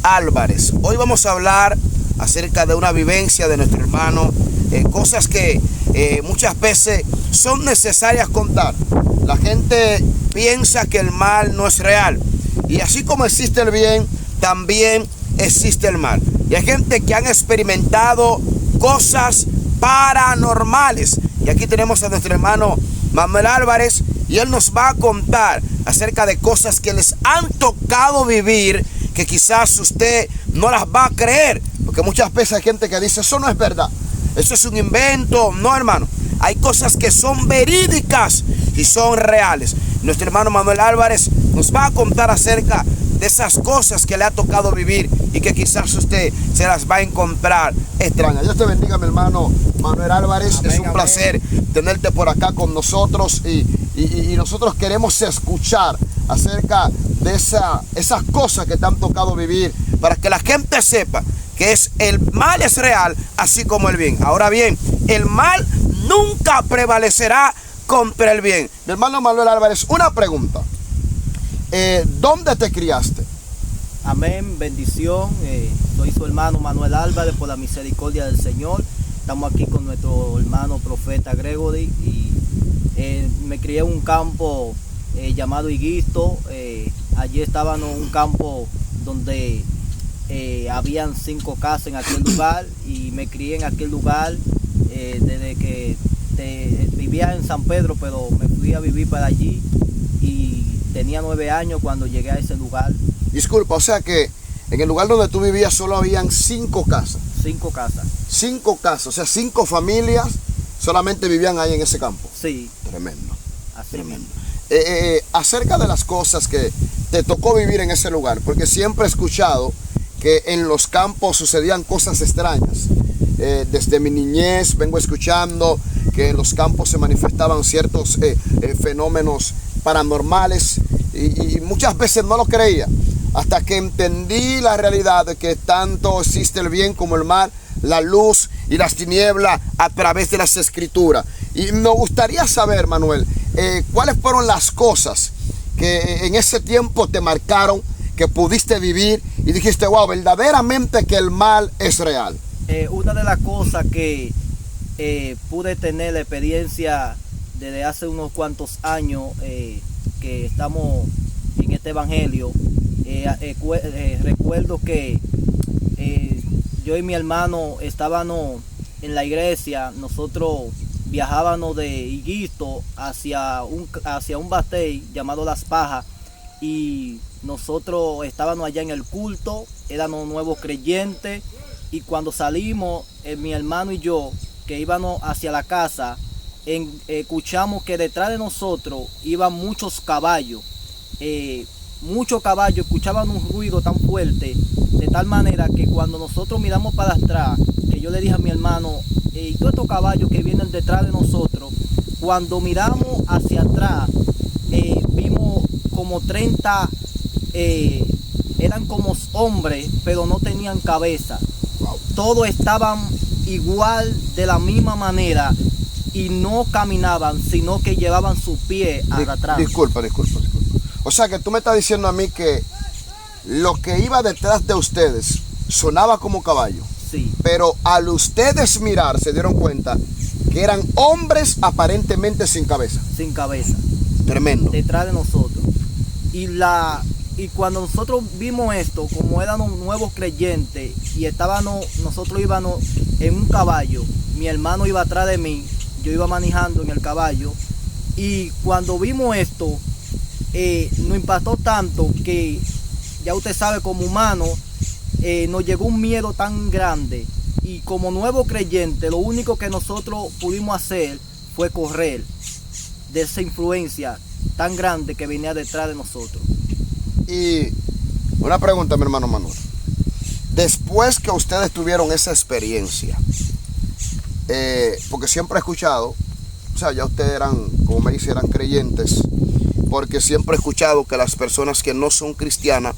Álvarez. Hoy vamos a hablar acerca de una vivencia de nuestro hermano, cosas que muchas veces son necesarias contar. La gente piensa que el mal no es real, y así como existe el bien, también existe el mal. Y hay gente que han experimentado cosas paranormales. Y aquí tenemos a nuestro hermano Manuel Álvarez, y él nos va a contar acerca de cosas que les han tocado vivir, que quizás usted no las va a creer, porque muchas veces hay gente que dice, eso no es verdad, eso es un invento. No, hermano, hay cosas que son verídicas y son reales. Nuestro hermano Manuel Álvarez nos va a contar acerca de esas cosas que le ha tocado vivir y que quizás usted se las va a encontrar extrañas. Dios te bendiga, mi hermano Manuel Álvarez. Amén, es un placer tenerte por acá con nosotros, y nosotros queremos escuchar acerca de esas cosas que te han tocado vivir, para que la gente sepa que el mal es real, así como el bien. Ahora bien, el mal nunca prevalecerá contra el bien. Mi hermano Manuel Álvarez, una pregunta. ¿Dónde te criaste? Amén, bendición. Soy su hermano Manuel Álvarez, por la misericordia del Señor. Estamos aquí con nuestro hermano profeta Gregory, y me crié en un campo llamado Higuisto. Allí estábamos en un campo donde habían 5 casas en aquel lugar, y me crié en aquel lugar desde que vivía en San Pedro, pero me fui a vivir para allí, y tenía 9 años cuando llegué a ese lugar. Disculpa, o sea que en el lugar donde tú vivías solo habían 5 casas. 5 casas. 5 casas, o sea, 5 familias solamente vivían ahí en ese campo. Sí. Tremendo. Así tremendo. Acerca de las cosas que te tocó vivir en ese lugar, porque siempre he escuchado que en los campos sucedían cosas extrañas. Desde mi niñez vengo escuchando que en los campos se manifestaban ciertos fenómenos paranormales, y muchas veces no lo creía, hasta que entendí la realidad de que tanto existe el bien como el mal, la luz y las tinieblas, a través de las escrituras. Y me gustaría saber, Manuel, cuáles fueron las cosas que en ese tiempo te marcaron, que pudiste vivir y dijiste, wow, verdaderamente que el mal es real. Una de las cosas que pude tener la experiencia desde hace unos cuantos años que estamos en este evangelio, recuerdo que yo y mi hermano estábamos en la iglesia. Nosotros viajábamos de Higuisto hacia un batey llamado Las Pajas, y nosotros estábamos allá en el culto, éramos nuevos creyentes, y cuando salimos, mi hermano y yo, que íbamos hacia la casa, escuchamos que detrás de nosotros iban muchos caballos, escuchaban un ruido tan fuerte, de tal manera que cuando nosotros miramos para atrás, que yo le dije a mi hermano, y todos estos caballos que vienen detrás de nosotros, cuando miramos hacia atrás, vimos como 30, eran como hombres, pero no tenían cabeza. Todos estaban igual, de la misma manera, y no caminaban, sino que llevaban su pie hacia atrás. Disculpa. O sea que tú me estás diciendo a mí que lo que iba detrás de ustedes sonaba como caballo. Sí. Pero al ustedes mirar se dieron cuenta que eran hombres aparentemente sin cabeza. Sin cabeza. Tremendo. Detrás de nosotros. Y cuando nosotros vimos esto, como éramos nuevos creyentes y nosotros íbamos en un caballo, mi hermano iba atrás de mí, yo iba manejando en el caballo, y cuando vimos esto, nos impactó tanto que, ya usted sabe, como humano, nos llegó un miedo tan grande, y como nuevo creyente, lo único que nosotros pudimos hacer fue correr de esa influencia tan grande que venía detrás de nosotros. Y una pregunta, mi hermano Manuel. Después que ustedes tuvieron esa experiencia, porque siempre he escuchado, o sea, ya ustedes eran, como me dice, eran creyentes, porque siempre he escuchado que las personas que no son cristianas,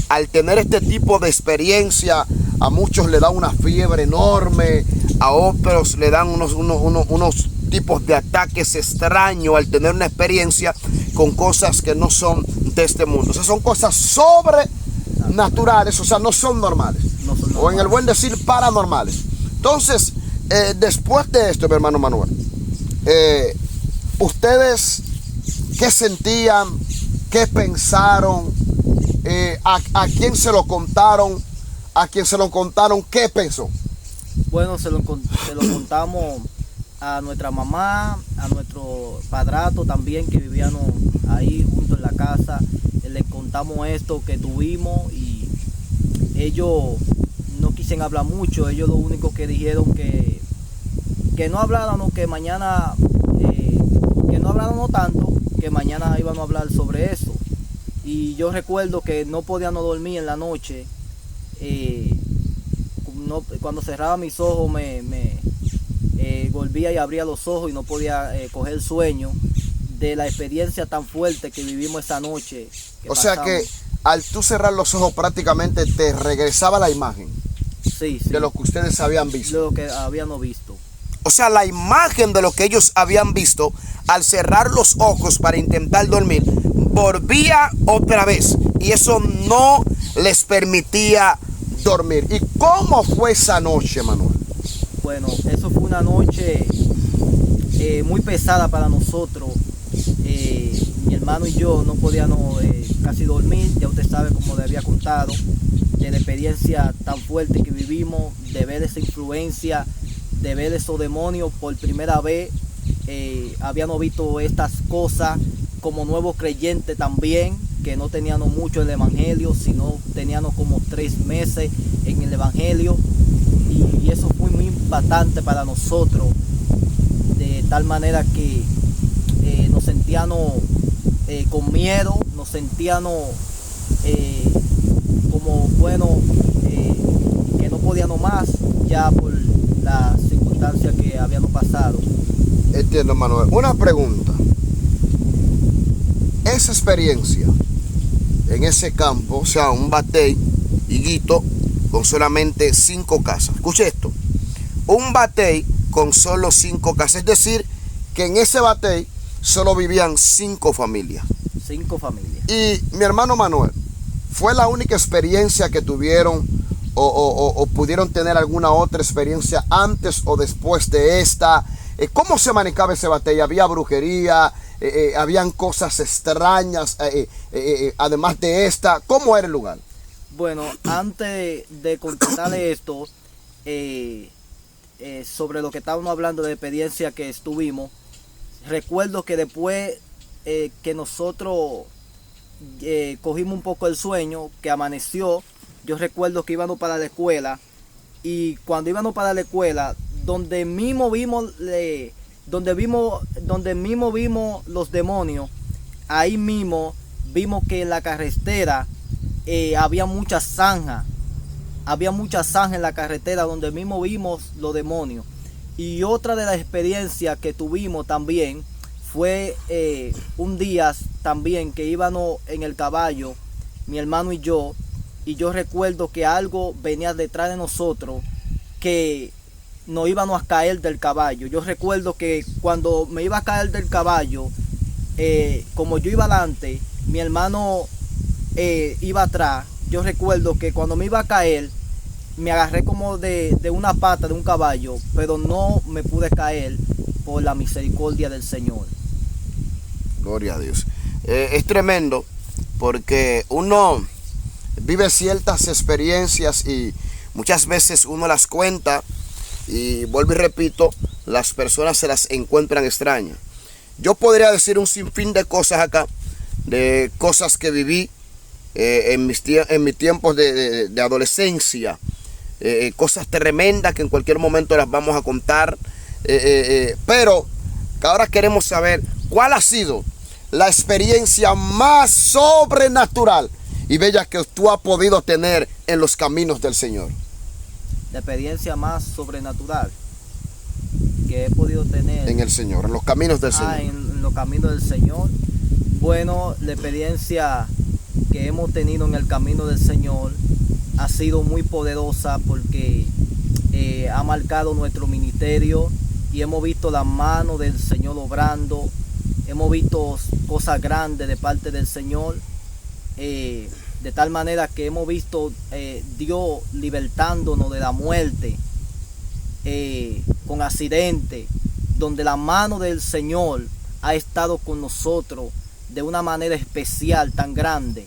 al tener este tipo de experiencia, a muchos le da una fiebre enorme, a otros le dan unos tipos de ataques extraños al tener una experiencia con cosas que no son de este mundo. O sea, son cosas naturales, o sea, no son normales. No son O en el normales. buen decir, paranormales. Entonces, después de esto, mi hermano Manuel, ¿ustedes qué sentían? ¿Qué pensaron? ¿A quién se lo contaron? ¿A quién se lo contaron? ¿Qué pensó? Bueno, se lo contamos a nuestra mamá, a nuestro padrastro también, que vivían ahí junto en la casa. Les contamos esto que tuvimos y ellos no quisieron hablar mucho. Ellos lo único que dijeron que no habláramos, que mañana, que no habláramos tanto, que mañana íbamos a hablar sobre eso. Y yo recuerdo que no podíamos dormir en la noche. Cuando cerraba mis ojos volvía y abría los ojos y no podía coger sueño de la experiencia tan fuerte que vivimos esa noche. O sea que al tú cerrar los ojos prácticamente te regresaba la imagen sí, de lo que ustedes habían visto. Lo que habíamos visto. O sea, la imagen de lo que ellos habían visto al cerrar los ojos para intentar dormir, volvía otra vez. Y eso no les permitía dormir. ¿Y cómo fue esa noche, Manuel? Bueno, eso fue una noche muy pesada para nosotros. Mi hermano y yo no podíamos casi dormir. Ya usted sabe, como le había contado, de la experiencia tan fuerte que vivimos, de ver esa influencia, de ver esos demonios por primera vez. Habíamos visto estas cosas como nuevos creyentes también, que no teníamos mucho el evangelio, sino teníamos como 3 meses en el evangelio, y eso fue muy impactante para nosotros, de tal manera que nos sentíamos con miedo, nos sentíamos como bueno, que no podíamos más ya por las circunstancias que habíamos pasado. Entiendo, Manuel. Una pregunta. Esa experiencia en ese campo, o sea, un batey, higuito, con solamente 5 casas. Escuche esto. Un batey con solo 5 casas. Es decir, que en ese batey solo vivían 5 familias. 5 familias. Y mi hermano Manuel, ¿fue la única experiencia que tuvieron o pudieron tener alguna otra experiencia antes o después de esta? ¿Cómo se manejaba ese batey? ¿Había brujería? ¿Habían cosas extrañas además de esta? ¿Cómo era el lugar? Bueno, antes de contestarle esto, sobre lo que estábamos hablando de experiencia que estuvimos, recuerdo que después que nosotros cogimos un poco el sueño, que amaneció, yo recuerdo que íbamos para la escuela, y cuando íbamos para la escuela, donde mismo vimos los demonios, ahí mismo vimos que en la carretera había muchas zanjas. Había muchas zanjas en la carretera donde mismo vimos los demonios. Y otra de las experiencias que tuvimos también fue un día también que íbamos en el caballo, mi hermano y yo recuerdo que algo venía detrás de nosotros, que nos íbamos a caer del caballo. Yo recuerdo que cuando me iba a caer del caballo, como yo iba adelante, mi hermano iba atrás. Yo recuerdo que cuando me iba a caer, me agarré como de una pata de un caballo, pero no me pude caer por la misericordia del Señor. Gloria a Dios. Es tremendo porque uno vive ciertas experiencias y muchas veces uno las cuenta y vuelvo y repito, las personas se las encuentran extrañas. Yo podría decir un sinfín de cosas acá, de cosas que viví en mis tiempos de adolescencia, cosas tremendas que en cualquier momento las vamos a contar, pero que ahora queremos saber cuál ha sido la experiencia más sobrenatural y bella que tú has podido tener en los caminos del Señor. La experiencia más sobrenatural que he podido tener en el Señor, en los caminos del Señor. En los caminos del Señor. Bueno, la experiencia que hemos tenido en el camino del Señor ha sido muy poderosa porque ha marcado nuestro ministerio y hemos visto la mano del Señor obrando. Hemos visto cosas grandes de parte del Señor. de tal manera que hemos visto Dios libertándonos de la muerte, con accidentes, donde la mano del Señor ha estado con nosotros de una manera especial, tan grande.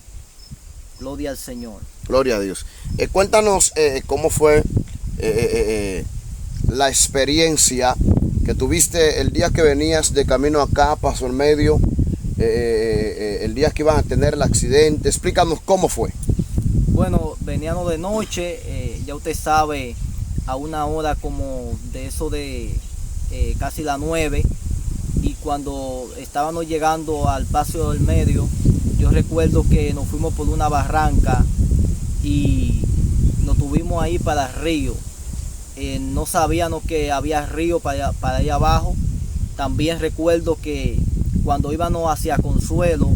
Gloria al Señor. Gloria a Dios. Cuéntanos cómo fue la experiencia que tuviste el día que venías de camino acá, Paso al Medio, el día que iban a tener el accidente. Explícanos cómo fue. Bueno, veníamos de noche, ya usted sabe, a una hora como de eso de casi las 9, y cuando estábamos llegando al Paso del Medio, yo recuerdo que nos fuimos por una barranca y nos tuvimos ahí para el río. No sabíamos que había río para allá abajo. También recuerdo que cuando íbamos hacia Consuelo,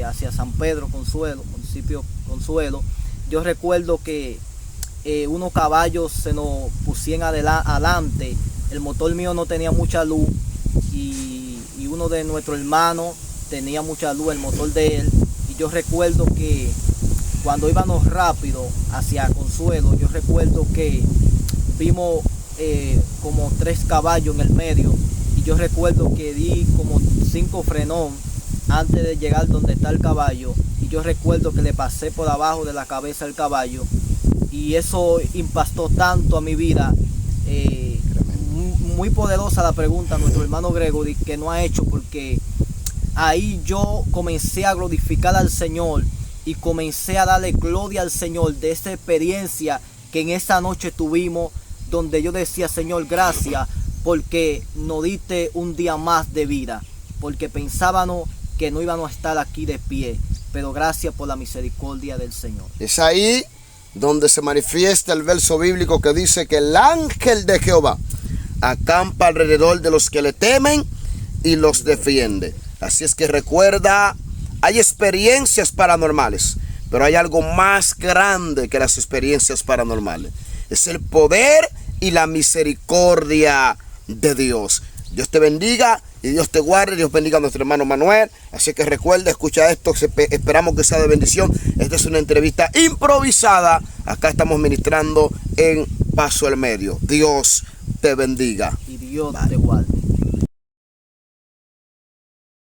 hacia San Pedro Consuelo, municipio Consuelo, yo recuerdo que unos caballos se nos pusieron adelante. El motor mío no tenía mucha luz y uno de nuestros hermanos tenía mucha luz, el motor de él. Y yo recuerdo que cuando íbamos rápido hacia Consuelo, yo recuerdo que vimos como 3 caballos en el medio, y yo recuerdo que di como 5 frenón antes de llegar donde está el caballo, y yo recuerdo que le pasé por abajo de la cabeza al caballo, y eso impactó tanto a mi vida. Muy poderosa la pregunta nuestro hermano Gregory que no ha hecho, porque ahí yo comencé a glorificar al Señor y comencé a darle gloria al Señor de esa experiencia que en esa noche tuvimos, donde yo decía: Señor, gracias porque nos diste un día más de vida, porque pensábamos que no íbamos a estar aquí de pie, pero gracias por la misericordia del Señor. Es ahí donde se manifiesta el verso bíblico que dice que el ángel de Jehová acampa alrededor de los que le temen y los defiende. Así es que recuerda, hay experiencias paranormales, pero hay algo más grande que las experiencias paranormales. Es el poder y la misericordia de Dios. Dios te bendiga y Dios te guarde. Dios bendiga a nuestro hermano Manuel. Así que recuerda, escucha esto, esperamos que sea de bendición. Esta es una entrevista improvisada. Acá estamos ministrando en Paso al Medio. Dios te bendiga. Y Dios te guarde.